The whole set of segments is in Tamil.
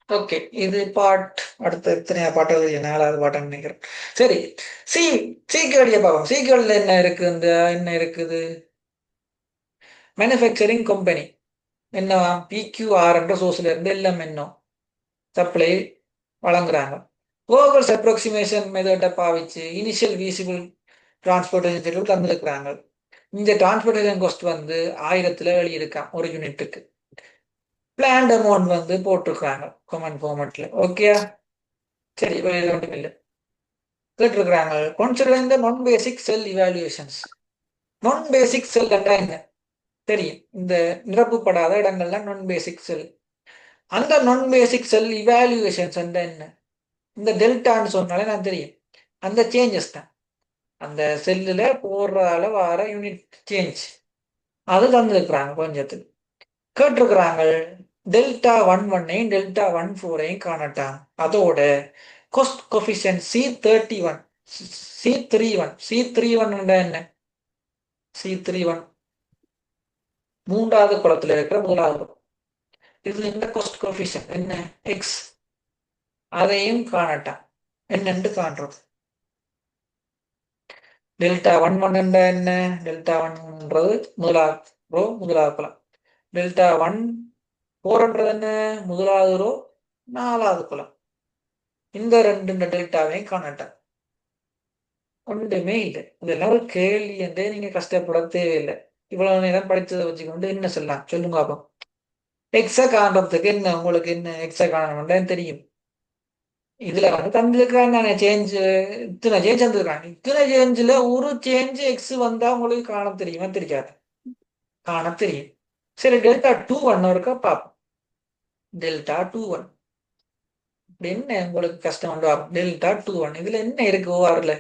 ஓகே, இது பாட். அடுத்த எத்தனையா பாட்டு எழுதிய 4வது பாட்டுன்னு நினைக்கிறேன். சரி, சி சீக்கிரடிய பார்ப்போம். சீக்கிரடியில் என்ன இருக்கு? என்ன இருக்குது? மேனுஃபேக்சரிங் கம்பெனி என்னவா? பிக்யூஆர் என்ற சோர்ஸ்ல இருந்து எல்லாம் என்ன சப்ளை வழங்குறாங்க. ஓவர்ஸ் அப்ராக்சிமேஷன் மெத்தட்டை பாவிச்சு இனிஷியல் வீசிபிள் டிரான்ஸ்போர்டேஷன் தந்துருக்குறாங்க. இந்த டிரான்ஸ்போர்டேஷன் காஸ்ட் வந்து 1000ல் எழுதியிருக்கான் ஒரு யூனிட்டுக்கு. பிளான்ட் அமௌண்ட் வந்து போட்டிருக்காங்க கமெண்ட் ஃபார்மேட்ல. ஓகே, சரி, வேற ஒன்றும் இல்லை. கேட்டிருக்கிறாங்க considering the நான் பேசிக் செல் இவாலுவேஷன்ஸ். நான் பேசிக் செல் என்ன தெரியும்? இந்த நிரப்பப்படாத இடங்கள்லாம் நான் பேசிக் செல். அந்த நான் பேசிக் செல் இவாலுவேஷன்ஸ் என்ன? இந்த டெல்டான்னு சொன்னாலே நான் தெரியும், அந்த சேஞ்சஸ் தான். அந்த செல்லுல போடுறதால வர யூனிட் சேஞ்ச் அது தந்துருக்குறாங்க கொஞ்சத்துக்கு. கேட்டிருக்கிறாங்க டெல்டா 11ஐயும் டெல்டா 14ஐயும் காணட்டான். அதோட cost coefficient C31 C31 என்ன? C31 மூன்றாவது குளத்துல இருக்கிற முதலாவது. இது இந்த cost coefficient என்ன? X. அதையும் காணட்டான். என்னென்று காண்றது? டெல்டா 11 என்ன? டெல்டா 1ன்றது முதலாவது குளம். டெல்டா 14ன்றது என்ன? முதலாவது ரோ 4வது குளம். இந்த ரெண்டு டெல்டாவையும் காணட்டான். ஒன்றுமே இல்லை. இதெல்லாம் ஒரு கேள்வி என்றே நீங்க கஷ்டப்பட தேவையில்லை. இவ்வளவு நேரம் படிச்சதை வச்சுக்கொண்டு என்ன சொல்லலாம் சொல்லுங்க பாப்போம். எக்ஸ காண்றதுக்கு என்ன உங்களுக்கு என்ன எக்ஸ காணணும்னு தெரியும். இதுல வந்து தந்திருக்காங்க தானே சேஞ்ச். இத்தனை சேஞ்ச் தந்திருக்காங்க. இத்தனை சேஞ்சுல ஒரு சேஞ்ச் எக்ஸ் வந்தா உங்களுக்கு காண தெரியுமா? தெரியாது. காண தெரியும். சரி, டெல்டா 21 இருக்கா பார்ப்போம். டெல்டா 21 என்ன உங்களுக்கு கஷ்டம் வந்து டெல்டா 21 இதுல என்ன இருக்கு? ஓஆர்ல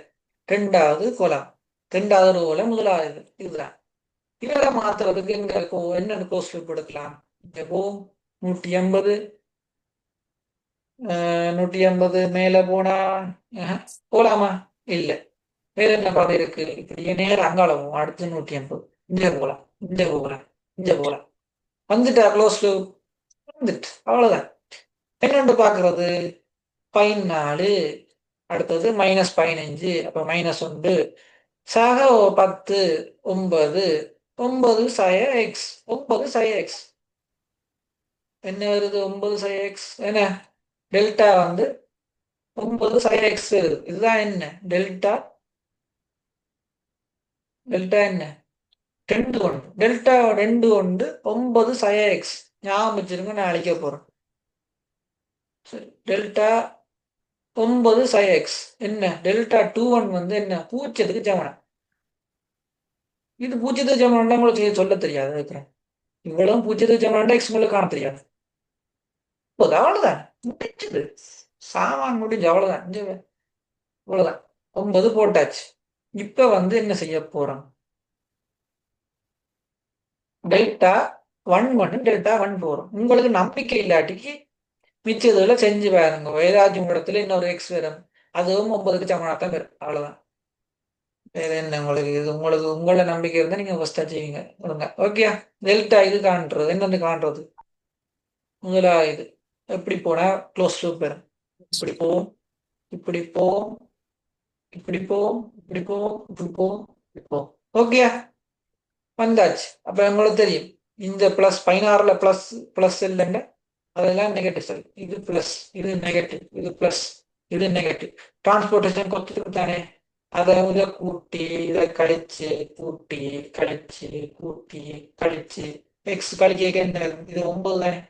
ரெண்டாவது கோலம், ரெண்டாவது ரோல முதலாவது இதுதான். இதெல்லாம் மாத்துறதுக்கு என்ன கோர்ஸ் கொடுக்கலாம்? இப்போ 180 180 மேல போனா போலாமா? இல்ல. வேற என்ன பாதை இருக்கு? இப்படியே நேரம் அங்காளவும் அடுத்து 180 இங்க போகலாம், இங்க போகலாம், இங்க போகலாம். வந்துட்டா க்ளோஸ் வந்துட்டு அவ்வளவுதான். என்னென்று பாக்குறது? 14, அடுத்தது -15, அப்ப -1 சக 10, 9, 9 சய எக்ஸ், 9 சய எக்ஸ் என்ன வருது? 9 சய எக்ஸ் என்ன? டெல்டா வந்து 9 சய எக்ஸ் வருது. இதுதான் என்ன? டெல்டா டெல்டா என்ன? 2 1 டெல்டா 2 1 9 சய எக்ஸ். ஞாபகம் வச்சிருங்க, நான் அழிக்க போறேன். சரி, டெல்டா 9 சய எக்ஸ் என்ன? டெல்டா 21 வந்து என்ன? பூஜ்ஜியத்துக்கு சமனம். இது பூஜ்ஜியத்துக்கு சமனம் உங்களுக்கு சொல்ல தெரியாது இருக்கிறேன். இவ்வளவு பூஜ்ஜியத்துக்கு சமனம் எக்ஸ் உங்களுக்கு காண தெரியாது. அவ்வளவுதான், முடிஞ்சது. சாமான் முடிஞ்சு அவ்வளவுதான். இவ்வளவுதான். 9 போட்டாச்சு. இப்ப வந்து என்ன செய்ய போறோம்? Delta 11 delta 14. உங்களுக்கு நம்பிக்கை இல்லாட்டிக்கு மிச்சதுல செஞ்சு பாருங்க. ஏதாச்சும் இடத்துல இன்னொரு எக்ஸ் வரும், அதுவும் 9க்கு சமனாத்தான் வரும். அவ்வளவுதான். வேற என்ன உங்களுக்கு? இது உங்களுக்கு உங்களோட நம்பிக்கை இருந்தா நீங்க ஃபர்ஸ்டா செய்வீங்க. ஒழுங்கா ஓகே. டெல்டா இது காண்றது என்னன்னு காண்றது? முதலாவது எப்படி போனா க்ளோஸ் லூப் வரும்? இப்படி போவோம், இப்படி போவோம், இப்படி போவோம், இப்படி போவோம், இப்படி போவோம், இப்படி போவோம். ஓகே, வந்தாச்சு. அப்ப உங்களுக்கு தெரியும் இந்த பிளஸ் 16ல பிளஸ் பிளஸ் இல்லைங்க, அதெல்லாம் நெகட்டிவ் செல். இது பிளஸ், இது நெகட்டிவ், இது பிளஸ், இது நெகட்டிவ். டிரான்ஸ்போர்டேஷன் கொடுத்துருக்கு தானே, அதை இதை கூட்டி இதை கழிச்சு கூட்டி கழிச்சு கூட்டி கழிச்சு எக்ஸ் கழிக்க என்ன வரும்? இது 9 தானே,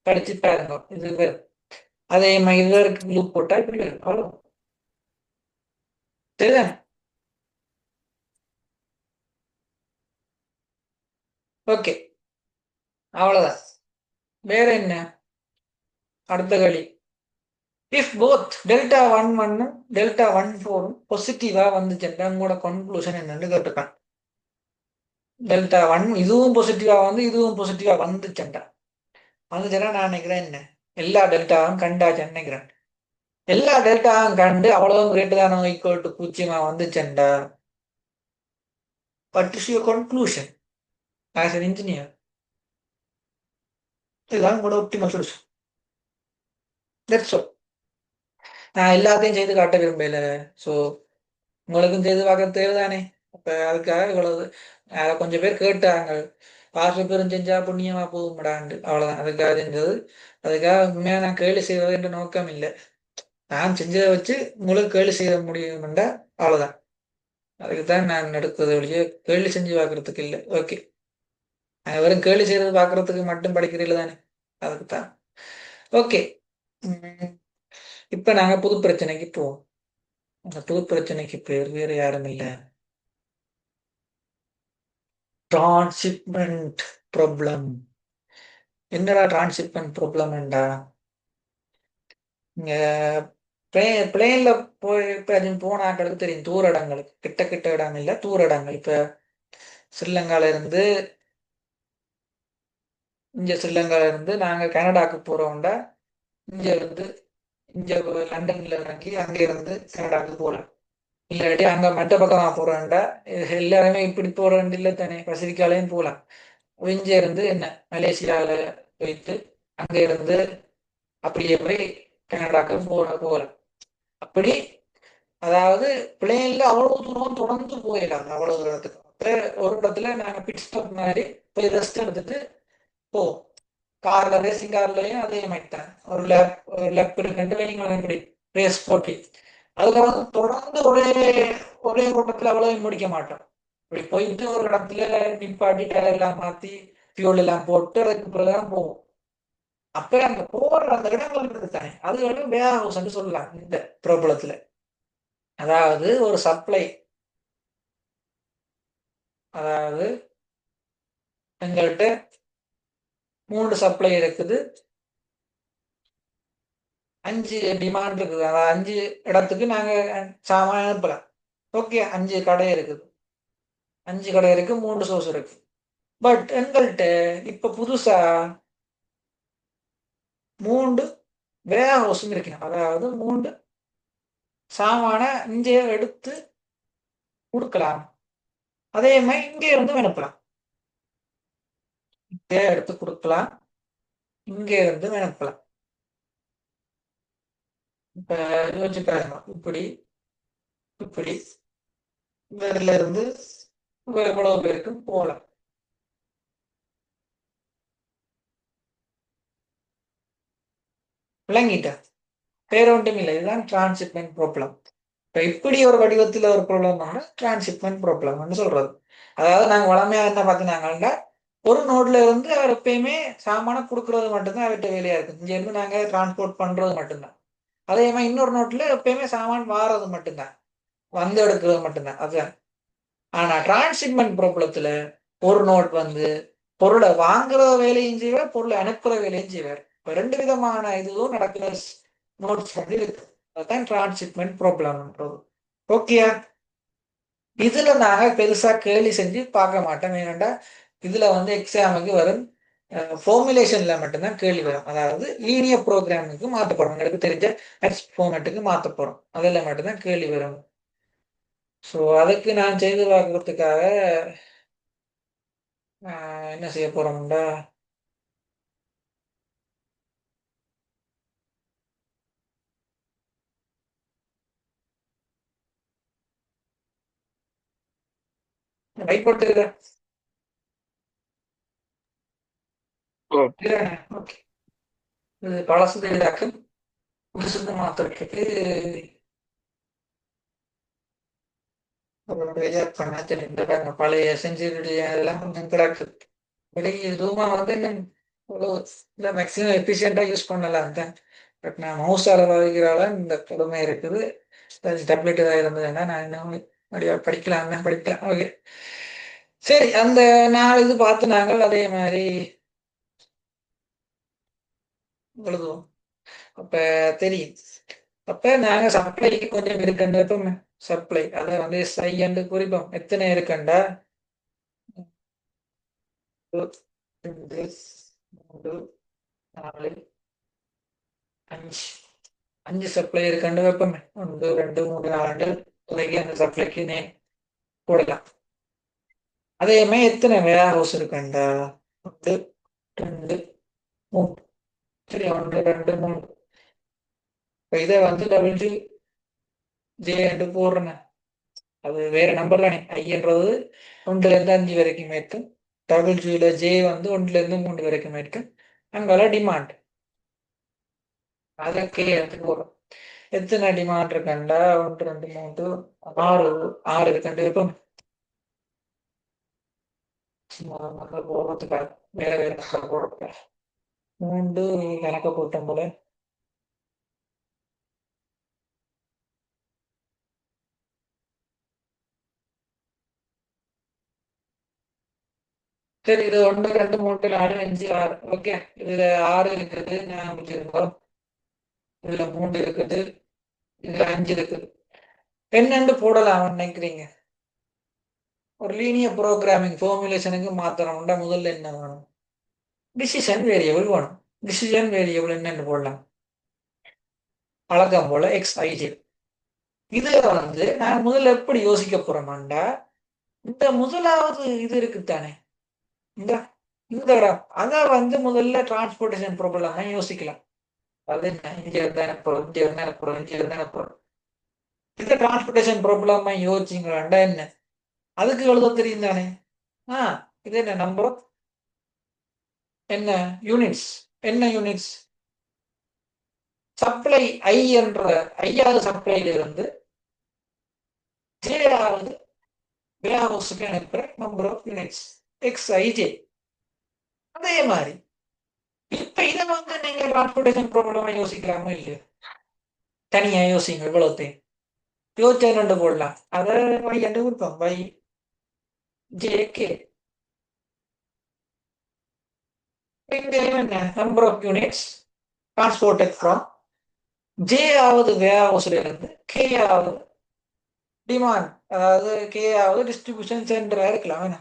கழிச்சு பாருங்க இது வரும். அதே மாதிரி இதற்கு லூப் போட்டா இப்படி வரும். அவ்வளோ சரிதானே? ஓகே, அவ்வளவுதான். வேற என்ன? அடுத்த களி. இஃப் போத் டெல்டா 11 டெல்டா 14 பாசிட்டிவா வந்துச்சுன்னா உங்களோட கன்க்ளூஷன் என்னன்னு கேட்டுருக்கான். டெல்டா 1 இதுவும் பாசிட்டிவா வந்து இதுவும் பாசிட்டிவா வந்துச்சுண்டா, வந்துச்சுன்னா நான் நினைக்கிறேன் என்ன, எல்லா டெல்டாவும் கண்டாச்சுன்னு நினைக்கிறேன். எல்லா டெல்டாவும் கண்டு அவ்வளவு கிரேட் தானோ ஈக்குவல் டு பூஜ்ஜியமா வந்துச்சுண்டா, what is your conclusion as an engineer? இதுதான் உங்களோட ஒப்டிமல் சொல்யூஷன். That's all. நான் எல்லாத்தையும் செய்து காட்ட விரும்பல. ஸோ உங்களுக்கும் செய்து பார்க்க தேவைதானே. அப்ப அதுக்காக இவ்வளவு கொஞ்சம் பேர் கேட்டாங்க. பாஸ்டர் பேரும் செஞ்சா புண்ணியமா போகும்டான்ட்டு. அவ்வளவுதான் அதுக்காக செஞ்சது. அதுக்காக உண்மையா நான் கேலி செய்வது என்ற நோக்கம் இல்லை. நான் செஞ்சதை வச்சு உங்களுக்கு கேலி செய்ய முடியும்டா, அவ்வளவுதான். அதுக்கு தான் நான் எடுத்தது ஒழிய கேலி செஞ்சு பார்க்கறதுக்கு இல்லை. ஓகே, வெறும் கேலி செய்யறது பார்க்கறதுக்கு மட்டும் படிக்கிறீங்கள தானே, அதுக்கு தான். ஓகே. இப்ப நாங்க புது பிரச்சனைக்கு போவோம். அந்த புது பிரச்சனைக்கு பேர் வேற யாரும் இல்லை, டிரான்ஸ்ஷிப்மெண்ட் ப்ராப்ளம். என்னடா டிரான்ஸ்ஷிப்மெண்ட் ப்ராப்ளம்டா? இங்க பிளேன்ல போய் இப்ப அது போன ஆட்களுக்கு தெரியும். தூர இடங்களுக்கு, கிட்ட கிட்ட இடம் இல்ல, தூர இடங்கள். இப்ப ஸ்ரீலங்கால இருந்து ஸ்ரீலங்கால இருந்து நாங்க கனடாக்கு போறோம்டா, இங்க இருந்து இங்க லண்டன்ல இறங்கி அங்க இருந்து கனடாக்கு போகலாம். இல்லாட்டி அங்க மற்ற பக்கமா போறோம்டா, எல்லாருமே இப்படி போறோம் இல்லை தானே, பசிபிக்காலையும் போகலாம். இங்க இருந்து என்ன மலேசியாவில போயிட்டு அங்க இருந்து அப்படியே போய் கனடாக்கு போகலாம். அப்படி, அதாவது பிளேன்ல அவ்வளவு தூரம் தொடர்ந்து போயிடலாம். அவ்வளவு தூரத்துக்கு ஒரு இடத்துல நாங்க பிட் ஸ்டாப் மாதிரி போய் ரெஸ்ட் எடுத்துட்டு போவோம். கார்ல, ரேசிங் கார்லயும் அதே மாதிரி தான். ஒரு லெப் ரெண்டு வைங்கள இப்படி ரேஸ் போட்டி. அதுல வந்து தொடர்ந்து ஒரே ஒரே கூட்டத்துல அவ்வளவு முடிக்க மாட்டோம். இப்படி போயிட்டு ஒரு இடத்துல நிப்பாட்டி டயர் எல்லாம் மாத்தி ஃபியூல் எல்லாம் போட்டு அதுக்கு பிறகுதான் போவோம். அப்ப அங்க போற அந்த இடங்கள் இருக்குது தானே, அது வந்து வேர் ஹவுஸ் சொல்லலாம் இந்த பிரபலத்துல. அதாவது ஒரு சப்ளை, அதாவது எங்கள்கிட்ட 3 சப்ளை இருக்குது, 5 டிமாண்ட் இருக்குது. அதாவது 5 இடத்துக்கு நாங்க சாமான் அனுப்பலாம். ஓகே, 5 கடை இருக்குது, 5 கடை இருக்கு, 3 சோர்ஸ் இருக்கு. பட் எங்கள்கிட்ட இப்ப புதுசா 3 வேர் ஹவுஸும் இருக்கு. அதாவது 3 சாமான இங்கே எடுத்து கொடுக்கலாம், அதே மாதிரி இங்கே இருந்து அனுப்பலாம். இங்கே எடுத்து கொடுக்கலாம், இங்கே இருந்து அனுப்பலாம். இப்ப யோசிச்சு பாருங்க, இப்படி இப்படி இதுல இருந்து எவ்வளவு பேருக்கு போகலாம். விளங்கிட்ட? வேற ஒன்றும் இல்லை, இதுதான் டிரான்ஸ்ஷிப்மெண்ட் ப்ராப்ளம். இப்ப இப்படி ஒரு வடிவத்தில் ஒரு ப்ராப்ளம் டிரான்ஸ்ஷிப்மெண்ட் ப்ராப்ளம்னு சொல்றது. அதாவது நாங்க வளமையா என்ன பார்த்தினாங்கன்னா, ஒரு நோட்ல இருந்து அவர் எப்பயுமே சாமான கொடுக்கறது மட்டும்தான் அவர்கிட்ட வேலையா இருக்கு. இங்க இருந்து நாங்க டிரான்ஸ்போர்ட் பண்றது மட்டும்தான். அதே மாதிரி இன்னொரு நோட்ல எப்பயுமே சாமான் வாரது மட்டும்தான், வந்து எடுக்கிறது மட்டும்தான், அதுதான். ஆனா டிரான்ஸ்ஷிப்மெண்ட் ப்ராப்ளத்துல ஒரு நோட் வந்து பொருளை வாங்குற வேலையும் செய்வார், பொருளை அனுப்புற வேலையும் செய்வார். இப்ப 2 விதமான இதுவும் நடக்கிற நோட்ஸ் வந்து இருக்கு. அதுதான் டிரான்ஸ்ஷிப்மெண்ட் ப்ராப்ளம்ன்றது. ஓகேயா? இதுல நாங்க பெருசா கேலி செஞ்சு பார்க்க மாட்டோம். ஏனென்றா இதுல வந்து எக்ஸாமுக்கு வரும் ஃபார்முலேஷன்ல மட்டும்தான் கேள்வி வரும். அதாவது லீனியர் ப்ரோக்ராமுக்கு மாற்ற போறோம், எங்களுக்கு தெரிஞ்ச எக்ஸ் ஃபார்மேட்டுக்கு மாற்ற போறோம், அதில் மட்டும்தான் கேள்வி வரும். ஸோ அதுக்கு நான் செய்து பார்க்கறதுக்காக என்ன செய்ய போறோம்டா, ரைட் போட்டு. ஓகே, இது பழசு எளிதாக்கும், புதுசுக்கு மாத்திரத்துக்கு பண்ண தெரியும். பாருங்க, பழைய செஞ்சுரி அதெல்லாம் கொஞ்சம் கிடக்கு. வெளியே ரூமா வந்து இல்லை மேக்ஸிமம் எஃபிஷியண்டா யூஸ் பண்ணலாம் தான். பட் நான் மவுஸால வகிக்கிறால இந்த கொடுமை இருக்குது. டேப்லெட் ஏதாவது இருந்ததுன்னா நான் இன்னும் படிக்கலாம் தான், படிக்கலாம். ஓகே, சரி. அந்த 4 இது பார்த்து நாங்கள் அதே மாதிரி எழுதுவோம். அப்ப தெரியும். அப்ப நாங்க சப்ளைக்கு கொஞ்சம் இருக்குன்னு வைப்போம். சப்ளை அதை வந்து சையண்டு குறிப்போம். எத்தனை இருக்குண்டா, 2, 3, 4, 5 5 சப்ளை இருக்குன்னு வைப்போமே. 1, 2, 3, 4 துறைக்கு அந்த சப்ளைக்கு போடலாம். அதே மாதிரி எத்தனை வேர் ஹவுஸ் இருக்குண்டா, 1, 2, 3. சரி, 1, 2, 3. இதை வந்து டபிள்யூ ஜே என்று போடுறேன். அது வேற நம்பர் தானே. ஐன்றது 1லேருந்து 5 வரைக்கும் இருக்கும். டபிள்யூல ஜே வந்து 1லேருந்து 3 வரைக்கும் இருக்கும். அங்கே டிமாண்ட் அதை கே எடுத்து போடுறோம். எத்தனை டிமாண்ட் இருக்கண்டா 1 2 3 6 6 இருக்கண்டு இருக்கும். போடுறதுக்காக வேற வேற போடுறதுக்காக 3 கணக்க போட்டோம் போல. சரி, இது 1 2 3 4 5 6. ஓகே, இதுல 6 இருக்குது, ஞாபகம் வச்சிருக்கோம். இதுல 3 இருக்குது, இதுல 5 இருக்குது. என்னன்னு போடலாம் நினைக்கிறீங்க? ஒரு லீனியர் ப்ரோக்ராமிங் ஃபார்முலேஷனுக்கு மாத்திரம்னா முதல்ல என்ன வேணும்? டிசிஷன் வேரியபிள் வேணும். டிசிஷன் வேரியபிள் என்னன்னு போடலாம்? வழக்கம் போல xij. இதுல வந்து நான் முதல்ல எப்படி யோசிக்க போறோம்டா, இந்த முதலாவது இது இருக்குத்தானே, இந்த இந்த இடம் அதை வந்து முதல்ல டிரான்ஸ்போர்டேஷன் ப்ராப்ளம் யோசிக்கலாம். அது என்ன, இங்க இருந்தா எனக்கு போறோம், இங்க இருந்தா எனக்கு போறோம், இங்க இருந்தா எனக்கு போறோம். இந்த டிரான்ஸ்போர்டேஷன் ப்ராப்ளம் யோசிச்சிங்களா என்ன? அதுக்கு எழுத தெரியும் தானே. இது என்ன நம்பர், என்ன யூனிட்ஸ், என்ன யூனிட்ஸ்? சப்ளை ஐ என்ற 5வது சப்ளைல இருந்து ஜேஆவது வேர்ஹவுஸுக்கு அனுப்புற நம்பர் ஆஃப் யூனிட்ஸ் xij. அதே மாதிரி இப்ப இதை வந்து நீங்க டிரான்ஸ்போர்டேஷன் ப்ராப்ளமா யோசிக்கலாமா இல்லையா? தனியா யோசிங்க. இவ்வளவுத்தையும் யோசிச்சா ரெண்டு போடலாம். அதை வை என்று கொடுப்போம். Y J K. என்ன number of units transported from J ஆவது வேர்ஹவுஸ்ல இருந்து கே ஆவது டிமாண்ட், அதாவது கே ஆவது டிஸ்ட்ரிபியூஷன் சென்டரா இருக்கலாம். என்ன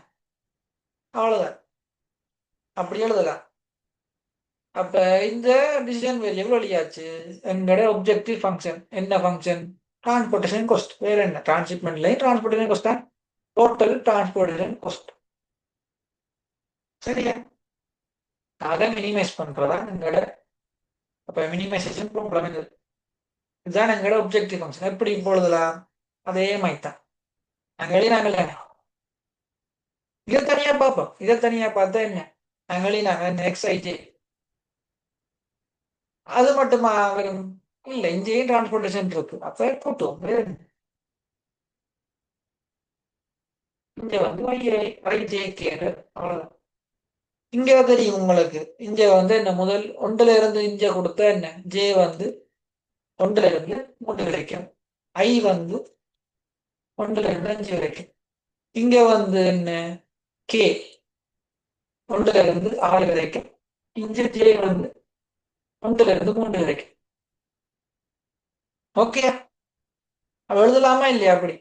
அவ்வளவுதான், அப்படி எழுதலாம். அப்ப இந்த டிசிஷன் வேரியபிள் வழியாச்சு. எங்களோட ஒப்ஜெக்டிவ் ஃபங்க்ஷன் என்ன ஃபங்க்ஷன்? Transportation cost. வேற என்ன? டிரான்ஸ்ஷிப்மெண்ட்லையும் டிரான்ஸ்போர்டேஷன் காஸ்ட் தான். Total transportation cost. சரியா? அதை மினிமைஸ் பண்றதா எங்களோட. அப்ப மினிமைசேஷன் ப்ராப்ளம் இது. இதுதான் எங்களோட ஒப்ஜெக்டிவ் ஃபங்க்ஷன். எப்படி இப்பொழுதுலாம் அதே மாதிரி தான் நாங்கள் எழுதினாங்கல்ல. இதை தனியா பார்ப்போம். இதை தனியா பார்த்தா என்ன, நாங்கள் எழுதினாங்க xij. அது மட்டுமா வரும்? இல்ல, இங்கேயும் டிரான்ஸ்போர்டேஷன் இருக்கு. அப்ப கூட்டுவோம். இங்க வந்து YJK அவ்வளவுதான். இங்க தெரியும் உங்களுக்கு. இங்க வந்து என்ன, முதல் 1ல இருந்து இங்க கொடுத்தா என்ன, ஜே வந்து 1ல இருந்து 3 வரைக்கும், ஐ வந்து 1ல இருந்து 5 வரைக்கும். இங்க வந்து என்ன, கே 1ல இருந்து 6 வரைக்கும். இங்க ஜே வந்து 1ல இருந்து 3 வரைக்கும். ஓகே, எழுதலாமா இல்லையா அப்படி?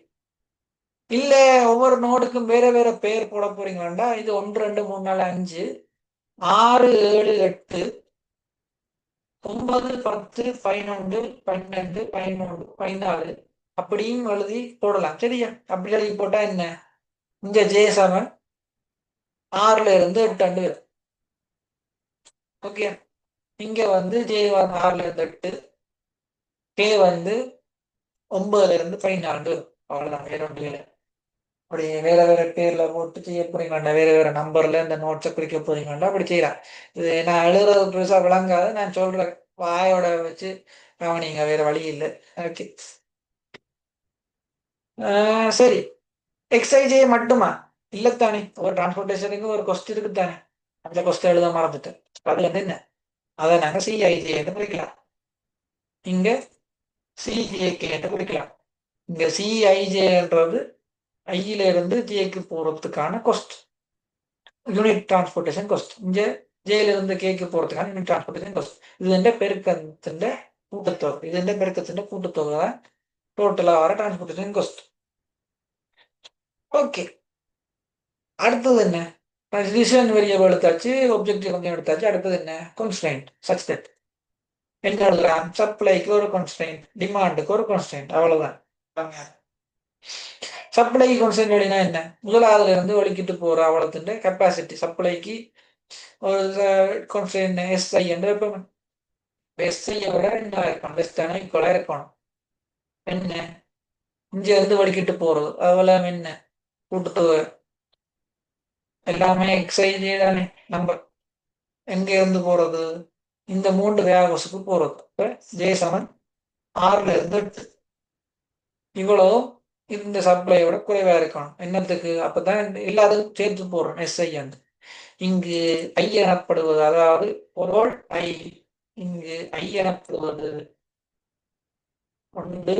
இல்ல, ஒவ்வொரு நோடுக்கும் வேற வேற பேர் போட போறீங்களாண்டா, இது 1 2 3 4 5 6 7 8 9 10 11 12 13 14 அப்படியும் எழுதி போடலாம். சரியா? அப்படி எழுதி போட்டா என்ன, இங்க ஜே7 6ல இருந்து 8 வரும். ஓகே, இங்க வந்து ஜே 6ல இருந்து 8, கே வந்து 9ல இருந்து 14 வரும். அவ்வளவுதான், வேற ஒன்று இல்லை. அப்படி வேற வேற பேர்ல போட்டு செய்ய போறீங்கண்டா, வேற வேற நம்பர்ல இந்த நோட்ஸை குறிக்க போறீங்கண்டா அப்படி செய்யலாம். இது நான் எழுதுறது பெருசா விளங்காது, நான் சொல்றேன். வாயோட வச்சு கவனிங்க, வேற வழி இல்லை. ஓகே, சரி. எக்ஸைஜே மட்டுமா? இல்லத்தானே, ஒரு டிரான்ஸ்போர்டேஷனுக்கு ஒரு கொஸ்ட் இருக்குத்தானே. அந்த கொஸ்ட் எழுத மறந்துட்டேன். அது வந்து என்ன, அதை நாங்க சிஐஜே குறிக்கலாம். இங்க சிஜேகே குறிக்கலாம். இங்க சிஐஜேன்றது ஐயில இருந்து ஜேக்கு போறதுக்கான கொஸ்ட், யூனிட் டிரான்ஸ்போர்டேஷன் கொஸ்ட். இங்க ஜேல இருந்து கேக்கு போறதுக்கான யூனிட் டிரான்ஸ்போர்டேஷன் கொஸ்ட். இது பெருக்கத்தின் கூட்டத்தொகை. இது பெருக்கத்தின் கூட்டத்தொகை தான் டோட்டலா வர டிரான்ஸ்போர்டேஷன் கொஸ்ட். ஓகே, அடுத்தது என்ன? டிசிஷன் வேரியபிள் எடுத்தாச்சு, ஒப்ஜெக்டிவ் ஃபங்க்ஷன் எடுத்தாச்சு. அடுத்தது என்ன? கான்ஸ்டன்ட். சச் தட் என்ன எழுதலாம்? சப்ளைக்கு ஒரு கான்ஸ்டன்ட், டிமாண்டுக்கு ஒரு கான்ஸ்டன்ட். அவ்வளவுதான். சப்ளை கான்ஸ்டன்ட் எழுதினா என்ன, முதலாவதுல இருந்து ஒழிக்கிட்டு போற அவ்வளவுத்தின் கெப்பாசிட்டி. சப்ளைக்கு ஒரு கான்ஸ்டன்ட் SI என்று வைப்போம். எஸ்ஐயை விட என்ன இருக்கணும், வெஸ்டர்னா ஈக்குவலா இருக்கணும். என்ன இங்க இருந்து வலிக்கிட்டு போறது அதெல்லாம் என்ன கூட்டுத்தொகை எல்லாமே எக்ஸைஜே தானே. நம்பர் எங்க இருந்து போறது, இந்த மூன்று வேகோஸுக்கு போறது. இப்ப ஜே7 6ல இருந்து 8 இவ்வளோ இந்த சப்ளையோட குறைவா இருக்கணும். என்னத்துக்கு அப்பதான் எல்லாத்துக்கும் சேர்த்து போடுறோம் எஸ்ஐ வந்து. இங்கு ஐ எனப்படுவது, அதாவது பொருள் ஐ, இங்கு ஐ எனப்படுவது 1, 2,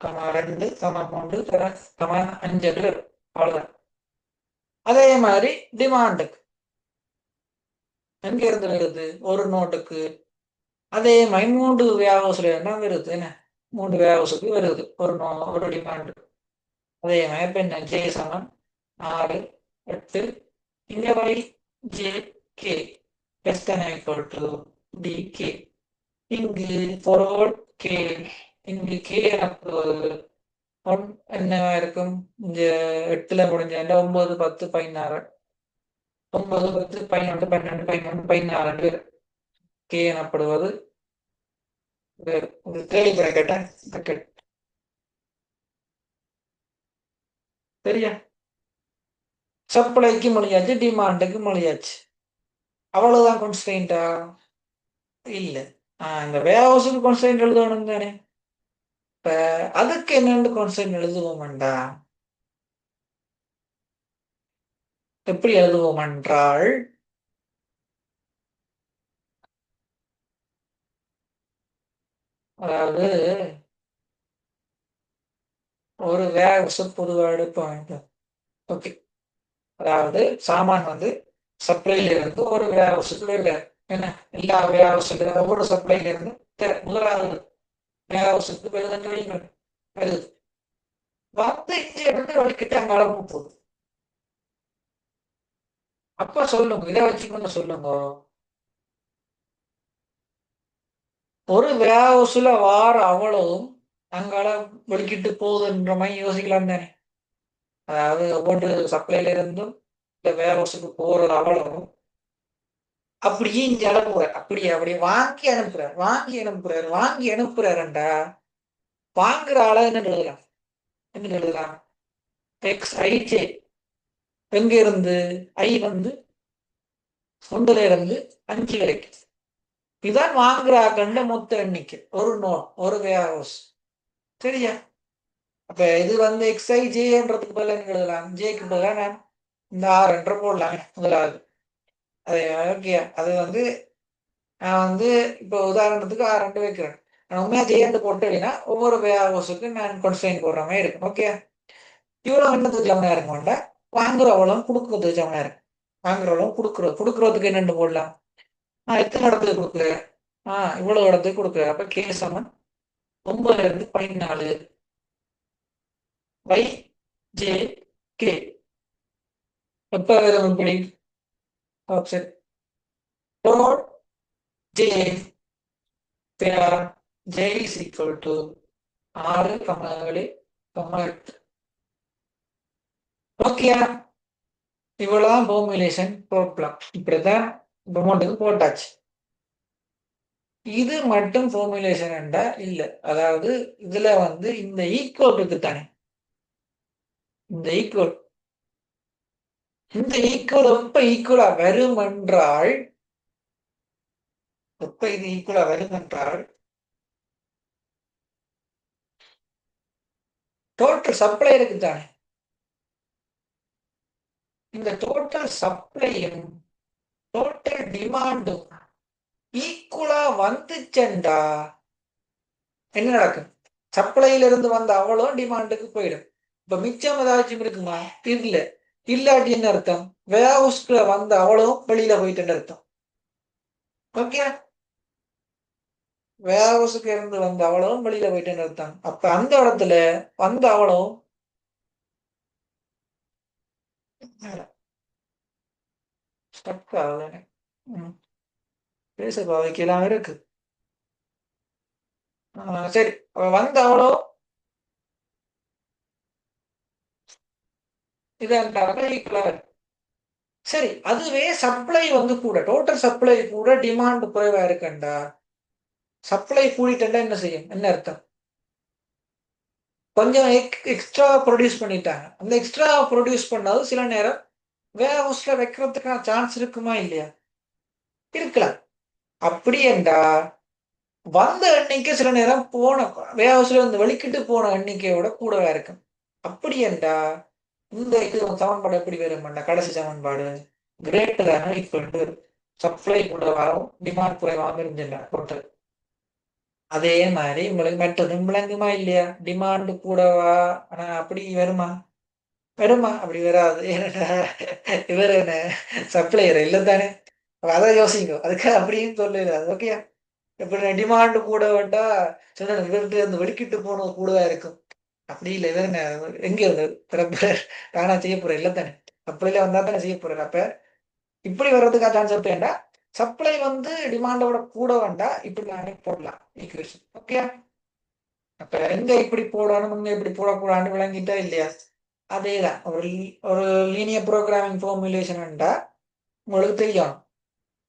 3, 5 அவ்வளவுதான். அதே மாதிரி டிமாண்டுக்கு எங்க இருந்து வருது, ஒரு நோட்டுக்கு அதே மாதிரி 3 வியாபாரத்துல என்ன வருது, என்ன 3 வியாபாரத்துக்கு வருது ஒரு டிமாண்டு. அதே மாதிரி இப்ப என்ன ஜே7 6, 8 இங்க Y J K less than equal to D K. இங்கு forward கே, இங்கு கே எனப்படுவது என்னவா இருக்கும், இந்த 8ல முடிஞ்ச 9, 10, 16, 9, 10, 11, 12, 13, 14 கே எனப்படுவது ஒரு கேள்வி பிராக்கெட் பிராக்கெட் சரியா. சப்ளைக்கு மொழியாச்சு, டிமாண்டுக்கு மொழியாச்சு. அவ்வளவுதான் கான்ஸ்டன்டா இல்ல. இந்த வேர்ஹவுஸுக்கு கான்ஸ்டன்ட் எழுதணும் தானே. இப்ப அதுக்கு என்னென்று கான்ஸ்டன்ட் எழுதுவோம்டா, எப்படி எழுதுவோம் என்றால், அதாவது ஒரு வேர்ஹவுஸ் பொதுவாக எடுப்போம். ஓகே, அதாவது சாமான் வந்து சப்ளைல இருந்து ஒரு வேர்ஹவுஸுக்கு வருது. என்ன எல்லா வேர்ஹவுஸ்ல ஒவ்வொரு சப்ளைல இருந்து முதலாவது வேர்ஹவுஸுக்கு வருதுன்னு வைங்க. வருது வந்து இங்க இருந்து வலிக்கிட்டு அங்க அளவு போகுது. அப்ப சொல்லுங்க, இதை வச்சுக்கொண்டு சொல்லுங்க, ஒரு வேர்ஹவுஸ்ல வார அவ்வளவும் அங்கால வலிக்கிட்டு போகுதுன்ற மாதிரி யோசிக்கலாம் தானே. அதாவது ஒவ்வொரு சப்ளைல இருந்தும் இந்த வேர்ஹவுஸுக்கு போறது அவ்வளவும் அப்படியே இங்க அனுப்புறாரு, அப்படியே வாங்கி அனுப்புறாருண்டா. வாங்குற ஆளா என்ன எழுதலாம் எக்ஸ் ஐஜே. எங்க இருந்து ஐ வந்து 1ல இருந்து 5 வரைக்கும். இதுதான் வாங்குற ஆக்கண்ட மொத்த எண்ணிக்கை, ஒரு நோட் ஒரு வேர்ஹவுஸ். சரியா. அப்ப இது வந்து எக்ஸ் ஐ ஜேன்றதுக்கு பதிலா என்ன எழுதலாம், ஜேக்கு பதிலா நான் இந்த 6 என்ற போடலாம் முதலாவது. அது ஓகே. அது வந்து நான் வந்து இப்போ உதாரணத்துக்கு 6 வைக்கிறேன். நான் உண்மையா ஜெயண்ட் போட்டு அப்படின்னா ஒவ்வொரு ஹவுஸுக்கு நான் கொன்ஸ்டைன் போடுற மாதிரி இருக்கும். ஓகே, இவ்வளவு என்னத்துக்கு ஜமனா இருக்க மாட்டேன், வாங்குறவளும் கொடுக்கறதுக்கு ஜமனா இருக்கும். வாங்குறவளும் கொடுக்கறதுக்கு என்னென்னு போடலாம். எத்தனை இடத்துக்கு கொடுக்குறேன், இவ்வளவு இடத்துக்கு கொடுக்குறேன். அப்ப கே7 9ல இருந்து 14 வை ஜே கே. எப்ப வரும் இப்படி ஆப்ஷன் டோட் J J is equal to 6, 7, 8. Okay, இவ்வளவுதான் ஃபார்முலேஷன் ப்ராப்ளம். இப்படிதான் அமௌண்ட்டுக்கு போட்டாச்சு. இது மட்டும் ஃபார்முலேஷன் என்றா இல்ல. அதாவது இதுல வந்து இந்த ஈக்குவல் இருக்கு தானே, இந்த ஈக்குவல் எப்ப ஈக்குவலா வரும் என்றால், எப்ப இது ஈக்குவலா வரும் என்றால் டோட்டல் சப்ளை இருக்கு தானே. இந்த டோட்டல் சப்ளையும் டோட்டல் டிமாண்டும் ஈக்குவலா வந்துச்சேன்டா என்ன நடக்கும், சப்ளைல இருந்து வந்த அவ்வளோ டிமாண்டுக்கு போயிடும். இப்ப மிச்சம் ஏதாச்சும் இருக்குமா, இல்ல. இல்லாட்டி என்ன அர்த்தம், வேர்ஹவுஸ்ல வந்த அவ்வளவும் வெளியில போயிட்டு அர்த்தம். ஓகே, வேர்ஹவுஸுக்கு இருந்து வந்த அவ்வளவும் வெளியில போயிட்டு அர்த்தம். அப்ப அந்த இடத்துல வந்த அவ்வளவும் ஸ்டக் ஆகுது. பேச பாவைக்கெல்லாம் இருக்கு. சரி, வந்த அவ்வளோ இதாக ஈக்குவலா. சரி, அதுவே சப்ளை வந்து கூட, டோட்டல் சப்ளை கூட டிமாண்ட் குறைவா இருக்குண்டா. சப்ளை கூடிட்டா என்ன செய்யும், என்ன அர்த்தம்? கொஞ்சம் எக்ஸ்ட்ரா ப்ரொடியூஸ் பண்ணிட்டாங்க. அந்த எக்ஸ்ட்ரா ப்ரொடியூஸ் பண்ணாலும் சில நேரம் வேர் ஹவுஸ்ல வைக்கிறதுக்கான சான்ஸ் இருக்குமா இல்லையா? இருக்கலாம். அப்படி என்றா வந்த எண்ணிக்கை சில நேரம் போன வேர் ஹவுஸ்ல இருந்து வெளிக்கிட்டு போன எண்ணிக்கையோட கூடவா இருக்கும். அப்படி என்றா இந்த இது சமன்பாடு எப்படி வரும்னா, கடைசி சமன்பாடு கிரேட்டர் ஈக்குவல் டு சப்ளை கூடவாகவும் டிமாண்ட் குறைவாகவும் இருந்துல்ல டோட்டல். அதே மாதிரி உங்களுக்கு மற்றதும் விளங்குமா இல்லையா? டிமாண்ட் கூடவா, ஆனா அப்படி வருமா? வருமா? அப்படி வராது. ஏன்னா இவர் என்ன சப்ளையர் இல்லை தானே. அதை யோசிங்க, அதுக்கு அப்படின்னு சொல்லல. ஓகே, இப்ப டிமாண்ட் கூட வேண்டா சில இவர்கிட்ட இருந்து வெடிக்கிட்டு போனது கூடவா இருக்கும். அப்படி இல்லை, இவர் என்ன எங்க இருந்து தானா செய்ய போற இல்லை தானே. சப்ளைல வந்தா தானே செய்ய போறாரு. அப்ப இப்படி வர்றதுக்காக சான்ஸ் இருப்பேன்டா, சப்ளை வந்து டிமாண்டோட கூட வேண்டா இப்படி நானே போடலாம் ஈக்குவேஷன். ஓகே, அப்ப எங்க இப்படி போடணும், இங்க இப்படி போடக்கூடாதுன்னு விளங்கிட்டா இல்லையா? அதேதான் ஒரு லீனியர் ப்ரோக்ராமிங் ஃபார்முலேஷன் உங்களுக்கு தெரியும்.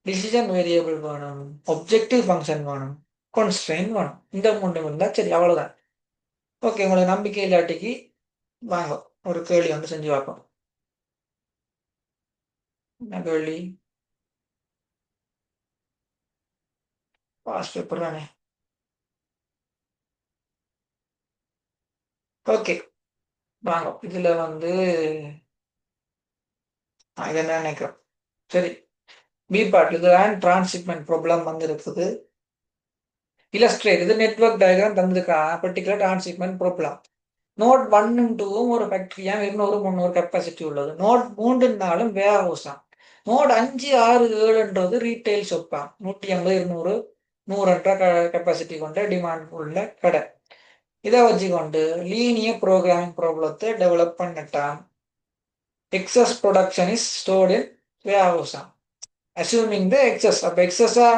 டிசிஷன் வேரியபிள் வேணும், ஒப்ஜெக்டிவ் ஃபங்க்ஷன் வேணும், கான்ஸ்ட்ரெயின் வேணும். இந்த மூணு இருந்தா சரி, அவ்வளவுதான். ஓகே, உங்களுக்கு நம்பிக்கை இல்லாட்டிக்கு வாங்க ஒரு கேள்வி வந்து செஞ்சு பார்ப்போம். என்ன கேள்வி? பாஸ்ட் பேப்பர் தானே. ஓகே, வாங்க இதுல வந்து இது என்ன நினைக்கிறோம். சரி, பி பார்ட் இதுதான் டிரான்ஸ்ஷிப்மெண்ட் ப்ராப்ளம் வந்து இருக்குது. இல்லஸ்ட்ரேட் இது நெட்வொர்க் டயக்ராம் தந்திருக்கா பர்டிகுலர் டிரான்ஸ்ஷிப்மெண்ட் ப்ராப்ளம். நோட் 1 2 ஒரு ஃபேக்டரியா 200 300 கெப்பாசிட்டி உள்ளது. நோட் 3 4 வேர் ஹவுஸ் தான். நோட் 5 6 7ன்றது ரீட்டைல் ஷாப்பா 150 200 100 கெப்பாசிட்டி கொண்ட டிமாண்ட் உள்ள கடை. இதை வச்சுக்கொண்டு லீனியர் ப்ரோக்ராமிங் ப்ராப்ளத்தை டெவலப் பண்ணிட்டான். Excess production is stored in warehouse தான். Assuming the excess. அப்போ எக்ஸஸா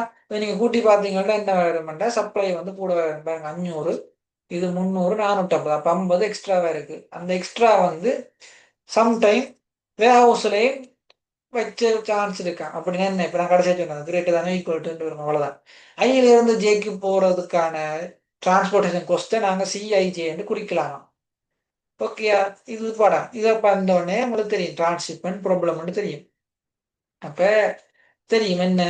நீங்க கூட்டி பார்த்தீங்கன்னா என்ன வரும்னா சப்ளை வந்து கூட வரும் பாருங்க. 500 இது 300 450 அப்போ 50 எக்ஸ்ட்ராவா இருக்கு. அந்த எக்ஸ்ட்ரா வந்து சம்டைம் வேர் ஹவுஸ்லயும் வச்ச சான்ஸ் இருக்கான். அப்படின்னா என்ன, இப்போ நான் கடைசியாக சொன்னது கிரேட்டர் தானே ஈக்குவல் டு வரும், அவ்வளோதான். ஐயில இருந்து ஜேக்கு போறதுக்கான டிரான்ஸ்போர்டேஷன் கொஸ்ட்டை நாங்கள் சிஐஜேன்னு குறிக்கலாம். ஓகேயா? இது படம் இதை பண்ணோடனே உங்களுக்கு தெரியும் டிரான்ஸ்ஷிப்மெண்ட் ப்ராப்ளம்னு தெரியும். அப்ப தெரியும் என்ன,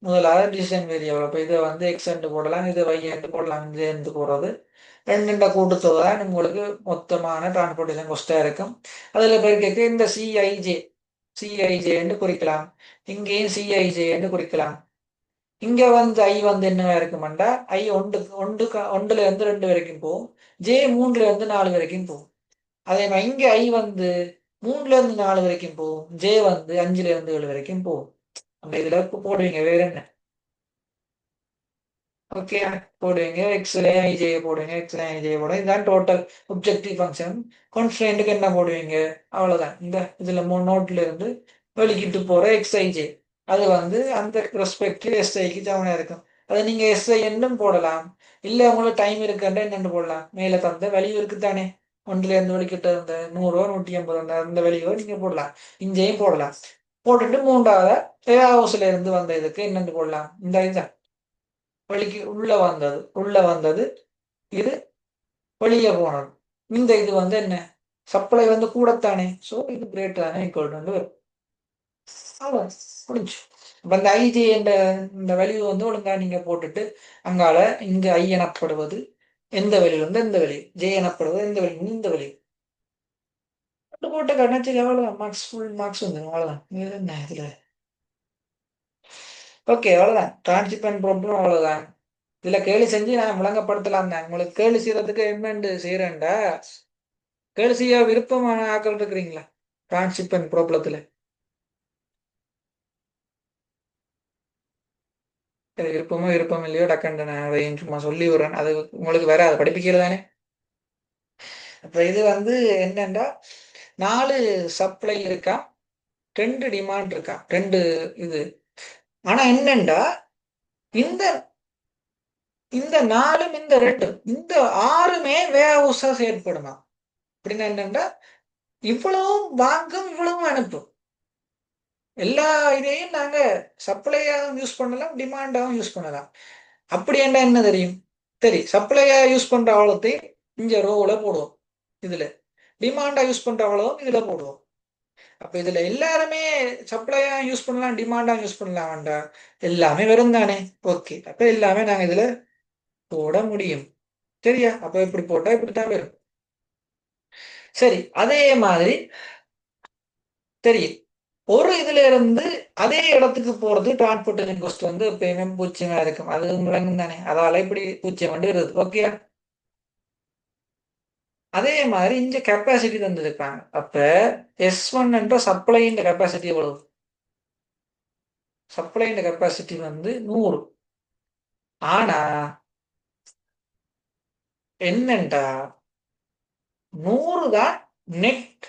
முதலாவது டிசிஷன் வேரியபிள். அப்போ இதை வந்து எக்ஸ் என்று போடலாம், இதை ஒய் என்று போடலாம். இது என்று போடுறது ரெண்டு கூட்டுத்தொகை தான் உங்களுக்கு மொத்தமான டிரான்ஸ்போர்டேஷன் கொஸ்டா இருக்கும். அதுல பெருக்க இந்த சிஐஜே சிஐஜே என்று குறிக்கலாம். இங்கேயும் சிஐஜே என்று குறிக்கலாம். இங்க வந்து ஐ வந்து என்னவா இருக்குமெண்டா ஐ ஒன்றுல இருந்து 2 வரைக்கும் போகும். ஜே 3ல இருந்து 4 வரைக்கும் போகும். அதே மாதிரி இங்க ஐ வந்து 3ல இருந்து 4 வரைக்கும் போகும். ஜே வந்து 5ல இருந்து 7 வரைக்கும் போகும். அந்த இதுல போடுவீங்க வேற என்ன. ஓகே, போடுவீங்க எக்ஸ்ல ஐஜே போடுவீங்க, எக்ஸ்ல ஐஜே போடுவீங்க. இதுதான் டோட்டல் ஒப்ஜெக்டிவ் ஃபங்க்ஷன். கான்ஸ்டன்ட்டுக்கு என்ன போடுவீங்க, அவ்வளவுதான். இந்த இதுல 3 நோட்ல இருந்து வெளிக்கிட்டு போற எக்ஸ்ஐஜே அது வந்து அந்த ரெஸ்பெக்டிவ் எஸ்ஐக்கு சமனா இருக்கும். அதை நீங்க எஸ்ஐ என்னும் போடலாம். இல்ல உங்களுக்கு டைம் இருக்குன்ற என்னென்னு போடலாம். மேல தந்த வேல்யூ இருக்குதானே, ஒன்றுல இருந்து வெளிக்கிட்டு இருந்த 100 150 அந்த வேல்யூவை நீங்க போடலாம். இங்கேயும் போடலாம். போட்டுட்டு மூன்றாவது ஹவுஸ்ல இருந்து வந்த இதுக்கு என்னென்னு போடலாம். இந்த இதுதான் வெளிக்கு உள்ள வந்தது இது வெளியே போனது. இந்த இது வந்து என்ன, சப்ளை வந்து கூடத்தானே. ஸோ இது கிரேட்டரான ஈக்குவல் வந்து வரும். அவ்வளோ முடிஞ்சு. அப்போ இந்த ஐஜி என்ற இந்த வேல்யூ வந்து ஒழுங்கா நீங்க போட்டுட்டு அங்கால இங்க ஐ எனப்படுவது எந்த வெளியில் வந்து எந்த வெளி, ஜே எனப்படுவது எந்த வெளி இந்த வெளி போட்டு கணச்சு அவ்வளோதான். மார்க்ஸ் ஃபுல் மார்க்ஸ் வந்துடும், அவ்வளோதான். இது என்ன இதுல. ஓகே, அவ்வளோதான். டிரான்ஸ்ஷிப்மெண்ட் ப்ராப்ளம் அவ்வளோதான். இதுல கேலி செஞ்சு நான் விளங்கப்படுத்தலாம் தான். உங்களுக்கு கேலி செய்யறதுக்கு என்னண்டு செய்யறேன்டா, கேலி செய்ய விருப்பமான ஆக்கள் இருக்கிறீங்களா டிரான்ஸ்ஷிப்மெண்ட் ப்ராப்ளத்துல? விருப்பமோ விருப்பம் இல்லையோ டக்குன்னு நான் அதையும் சும்மா சொல்லி விடுறேன். அது உங்களுக்கு வேற அது படிப்பிக்கிறது தானே. அப்ப இது வந்து என்னண்டா 4 சப்ளை இருக்கா, 2 டிமாண்ட் இருக்கா, 2 இது. ஆனா என்னண்டா இந்த இந்த 4ம் இந்த 2ம் இந்த 6மே வேர் ஹவுஸா செயற்படுமா. அப்படின்னா என்னண்டா இவ்வளவும் வாங்கும் இவ்வளவும் அனுப்பும். எல்லா இதையும் நாங்க சப்ளையாகவும் யூஸ் பண்ணலாம், டிமாண்டாகவும் யூஸ் பண்ணலாம். அப்படி என்ன தெரியும்? சரி, சப்ளையா யூஸ் பண்ற அவ்வளோத்தை இங்க ரோல போடுவோம். இதுல டிமாண்டா யூஸ் பண்ற அவ்வளவும் இதுல போடுவோம். அப்ப இதுல எல்லாருமே சப்ளையா யூஸ் பண்ணலாம், டிமாண்டா யூஸ் பண்ணலாம் வேண்டாம். எல்லாமே வரும் தானே. ஓகே, அப்ப எல்லாமே நாங்க இதுல போட முடியும். சரியா? அப்ப இப்படி போட்டா இப்படித்தான் வரும். சரி, அதே மாதிரி தெரியும். ஒரு இதுல இருந்து அதே இடத்துக்கு போறது டிரான்ஸ்போர்டேஷன் காஸ்ட் வந்து எப்பயுமே பூச்சியமா இருக்கும். அது விளங்கும் தானே. அதால இப்படி பூச்சியம் வந்து வருது. ஓகே. அதே மாதிரி இங்க கெப்பாசிட்டி தந்திருக்காங்க. அப்ப S1 என்ற சப்ளையின் கெப்பாசிட்டி எவ்வளவு? சப்ளையின் கெப்பாசிட்டி வந்து 100. ஆனா என்னண்டா 100 தான் நெட்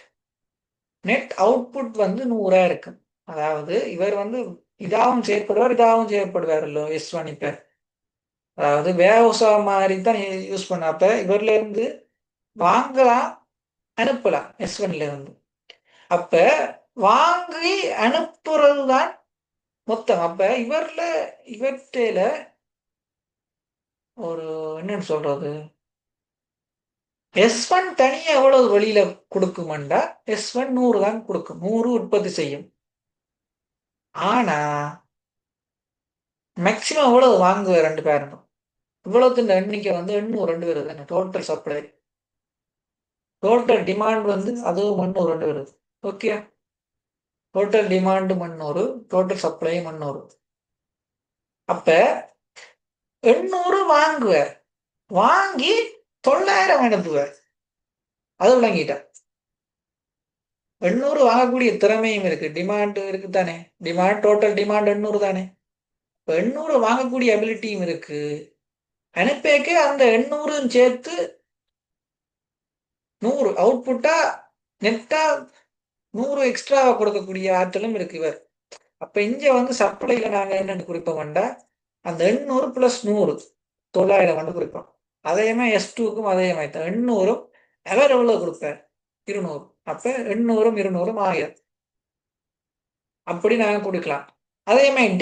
நெட் அவுட்புட் வந்து 100 இருக்கும். அதாவது இவர் வந்து இதாகவும் செயற்படுவார், இதாகவும் செயற்படுவார் இல்லோ S1 இப்ப. அதாவது வேவசா மாதிரி தான் யூஸ் பண்ண. அப்ப இவர்ல இருந்து வாங்கலாம், அனுப்பலாம் S1ல இருந்து. அப்ப வாங்கி அனுப்புறது தான் மொத்தம். அப்ப இவர்கிட்ட ஒரு என்னன்னு சொல்றது, S1 தனியா எவ்வளவு வெளியில கொடுக்குமெண்டா S1 100 தான் கொடுக்கும், 100 உற்பத்தி செய்யும். ஆனா மேக்சிமம் எவ்வளவு வாங்குவேன் ரெண்டு பேரும். இவ்வளவு எண்ணிக்கை வந்து 800 ரெண்டு வருது. டோட்டல் சப்ளை, டோட்டல் டிமாண்ட் வந்து அதுவும் 800 ரெண்டு வருது. Okay, total demand 800, total supply 800. அப்ப 800 வாங்குவேன், வாங்கி 900 அனுப்புவேன். அது விளங்கிட்ட. 800 வாங்கக்கூடிய திறமையும் இருக்கு, டிமாண்ட் இருக்கு தானே. டிமாண்ட், டோட்டல் டிமாண்ட் 800 தானே. இப்ப 800 வாங்கக்கூடிய அபிலிட்டியும் இருக்கு. அனுப்பேக்கு அந்த 800 சேர்த்து 100 அவுட்புட்டா நெட்டா 100 எக்ஸ்ட்ராவா கொடுக்கக்கூடிய ஆற்றலும் இருக்கு இவர். அப்ப இங்க வந்து சப்ளைல நாங்க என்னென்னு குறிப்போம்டா அந்த 800 பிளஸ் 100 900 வந்து குறிப்போம். அதேமே S2க்கும் அதே மாதிரி தான். 800ம் அவர் எவ்வளவு கொடுப்பார்? 200. அப்ப 800ம் 200ம் 1000. அப்படி நாங்க கொடுக்கலாம். அதே மாதிரி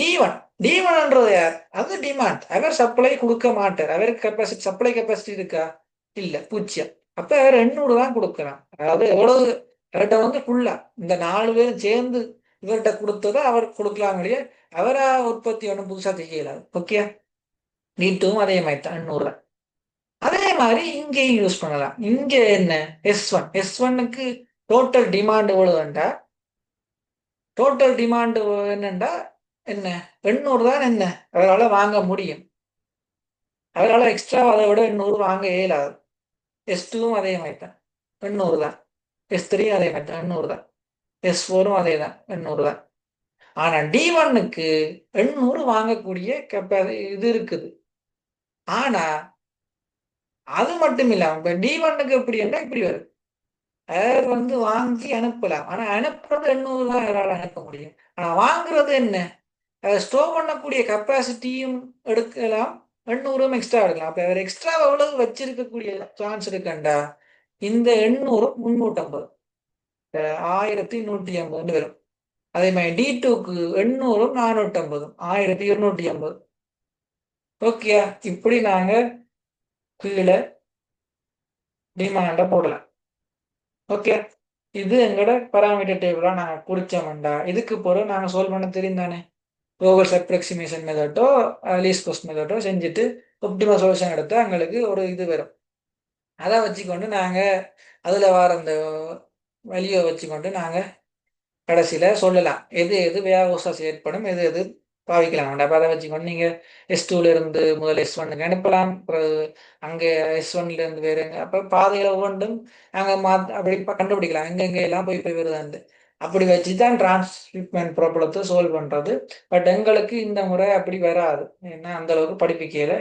D1 யார்? அது டிமாண்ட். அவர் சப்ளை கொடுக்க மாட்டார். அவருக்கு கெப்பாசிட்டி, சப்ளை கெப்பாசிட்டி இருக்கா? இல்ல, 0. அப்ப அவர் 800 தான் கொடுக்கலாம். அதாவது எவ்வளவு அவர்கிட்ட வந்து ஃபுல்லா இந்த 4 பேரும் சேர்ந்து இவர்கிட்ட கொடுத்ததை அவர் கொடுக்கலாம் இல்லையா. அவரா உற்பத்தி ஒன்றும் புதுசா செய்யலாது. ஓகே, நீட்டும் அதே மாதிரி தான் 800. அதே மாதிரி இங்கேயும் யூஸ் பண்ணலாம். இங்க என்ன S1க்கு டோட்டல் டிமாண்ட் எவ்வளவுண்டா, டோட்டல் டிமாண்ட் என்னண்டா என்ன 800 தான். என்ன அவரால் வாங்க முடியும், அவரால் எக்ஸ்ட்ரா அதை விட 800 வாங்க இயலாது. S2வும் அதே மாதிரி தான் 800 தான். S3 அதே மாதிரி தான் 800 தான். S4ம் அதே தான் 800 தான். ஆனா D1க்கு 800 வாங்கக்கூடிய இது இருக்குது. ஆனா அது மட்டும் இல்லாம இப்ப D1க்கு எப்படி என்ன இப்படி வரும். அவர் வந்து வாங்கி அனுப்பலாம். ஆனா அனுப்புறது 800 தான் அவரால் அனுப்ப முடியும். ஆனா வாங்குறது என்ன, ஸ்டோர் பண்ணக்கூடிய கெப்பாசிட்டியும் எடுக்கலாம், 800ம் எக்ஸ்ட்ரா எடுக்கலாம். அப்ப அவர் எக்ஸ்ட்ரா எவ்வளவு வச்சிருக்கக்கூடிய சான்ஸ் இருக்குண்டா இந்த 800 350, 1150 வரும். அதே மாதிரி D2க்கு 800ம் 450, 1250. ஓகே, இப்படி நாங்க கீழே டிமாண்ட போடலாம். ஓகே, இது எங்களோட பராமீட்டர் டேபிளா நாங்க குறிச்சோம்டா. இதுக்கு பிறகு நாங்க சால்வ் பண்ண தெரியும் தானே. ரோவர்ஸ் அப்ராக்சிமேஷன் மெத்தடோ லீஸ்ட் காஸ்ட் மெத்தடோ செஞ்சுட்டு ஒப்டிமல் சொல்யூஷன் எடுத்தா எங்களுக்கு ஒரு இது வரும். அதை வச்சுக்கொண்டு நாங்க அதுல வர அந்த வழியை வச்சுக்கொண்டு நாங்க கடைசியில சொல்லலாம் எது எது வேகோசஸ் ஏற்படும், எது எது பாவிக்கலாம். அப்ப அதை வச்சுக்கொண்டு நீங்க S2ல இருந்து முதல் S1க்கு அனுப்பலாம். அங்கே S1ல இருந்து வேற அப்ப பாதையில ஒவ்வொன்றும் நாங்க அப்படி கண்டுபிடிக்கலாம் எங்க எல்லாம் போய் போய் வருதான்னு. அப்படி வச்சுதான் டிரான்ஸ்ஷிப்மெண்ட் ப்ராப்ளத்தை சால்வ் பண்றது. பட் எங்களுக்கு இந்த முறை அப்படி வராது, ஏன்னா அந்த அளவுக்கு படிப்பிக்கல.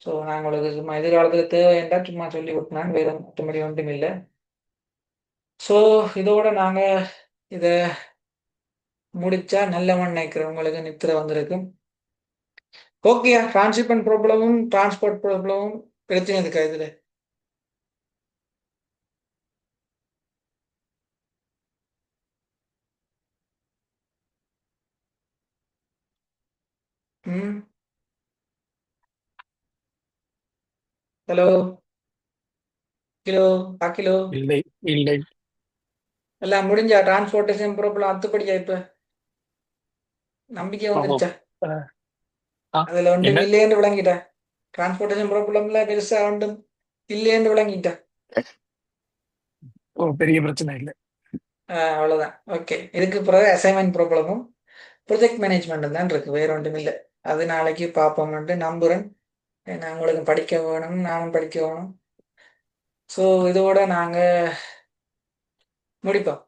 ஸோ நாங்களுக்கு சும்மா எதிர்காலத்துக்கு தேவை என்றால் சும்மா சொல்லி விட்டுனாங்க, வேற மற்றபடி ஒன்றும் இல்லை. ஸோ இதோட நாங்க இதை முடிச்சா நல்லவன் நினைக்கிறவங்களுக்கு நித்திர வந்திருக்கும். ஓகேயா, டிரான்ஸ்ஷிப்மெண்ட் ப்ராப்ளமும் டிரான்ஸ்போர்ட் ப்ராப்ளமும் பிரச்சனை இருக்கா இதுல? ம் ஹலோ, கிலோ, கிலோ இல்லை இல்லை. எல்லாம் முடிஞ்சா? டிரான்ஸ்போர்ட்டேஷன் ப்ராப்ளம் அத்துப்படியா? இப்ப நம்பிக்கை ஆமாம். வந்துருச்சா? அஹ், ஆ அதுல ஒன்றும் என்ன? இல்லையென்று விளங்கிட்டா? டிரான்ஸ்போர்ட்டேஷன் ப்ராப்ளம்ல பெருசா ஒன்றும் இல்லையென்று விளங்கிட்டா? ஓ, பெரிய பிரச்சனை இல்லை. அவ்வளவுதான். ஓகே, இதுக்கு பிறகு அசைன்மெண்ட் ப்ராப்ளமும் ப்ரொஜெக்ட் மேனேஜ்மெண்ட் தான் இருக்கு, வேற ஒன்றும் இல்லை. அது நாளைக்கு பார்ப்போம்ட்டு நம்புறேன். ஏன்னா உங்களுக்கு படிக்க வேணும், நானும் படிக்க வேணும். ஸோ இதோட நாங்க முடிப்போம்.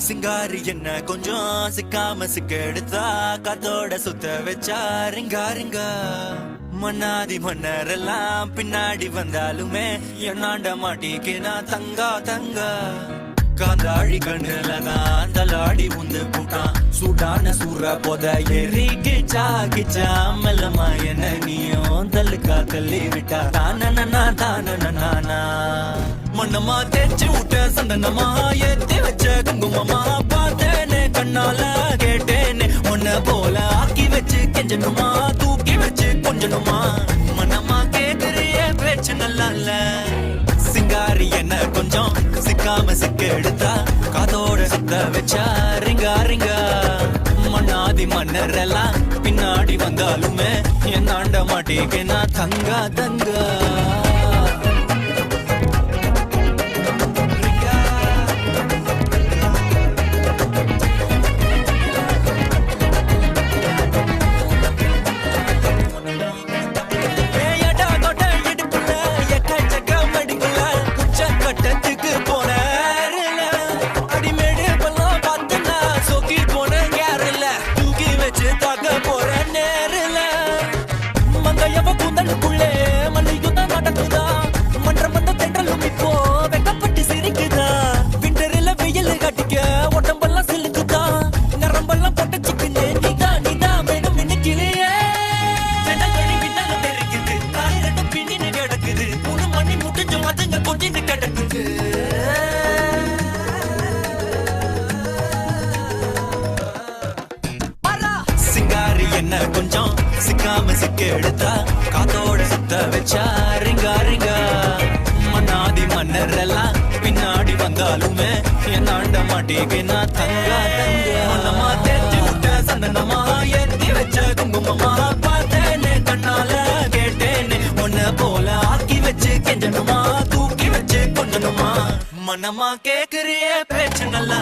சிங்காரி என்ன கொஞ்சம் சிக்காம சிக்கெடுத்தா காத்தோட சுத்த வச்சா ரிங்கா ரிங்கா. மன்னாதி மன்னரெல்லாம் பின்னாடி வந்தாலுமே என்னாண்ட மாட்டிக்கினா தங்கா தங்கா. காந்தாழி கண்ணுலதான் தலாடி உந்து கூட்டான் சூடான சூற போத ஏறி கிச்சா கிச்சா. மெல்லமா என்ன நீயும் தள்ளுக்கா தள்ளி விட்டா தானனா தானனா. மண்ணமா தேய்ச்சி விட்ட சந்தனமா ஏத்தி வச்ச குங்குமமா பார்த்தேனே கண்ணால கேட்டேனே உன்ன போல ஆக்கி வச்சு கெஞ்சனுமா தூக்கி வச்சு கொஞ்சனுமா. மனமா கேக்குறிய பேச்சு நல்லா இல்ல. சிங்காரி என்ன கொஞ்சம் சிக்காம சிக்க எடுத்தா காதோட சுத்த வச்சா ரிங்கா ரிங்கா. மண்ணாதி மன்னர் எல்லாம் பின்னாடி வந்தாலுமே என் ஆண்ட மாட்டேனா தங்கா தங்கா. சிங்காரி என்ன கொஞ்சம் சிக்காம சிக்க எடுத்தா காத்தோட சுத்த வச்சா ரிங்கா ரிங்கா. மன்னாதி மன்னர் எல்லாம் பின்னாடி வந்தாலுமே என் ஆண்ட மாட்டேனா தங்கா தங்கா. மனமா தேய்ச்சி விட்ட சந்தனமா ஏத்தி வச்ச குங்குமமா பார்த்தேனே கண்ணால கேட்டேனே உன்ன போல ஆக்கி வச்சு கெஞ்சனுமா தூக்கி வச்சு கொஞ்சனுமா. மனமா கேக்குறிய பேச்சு நல்லா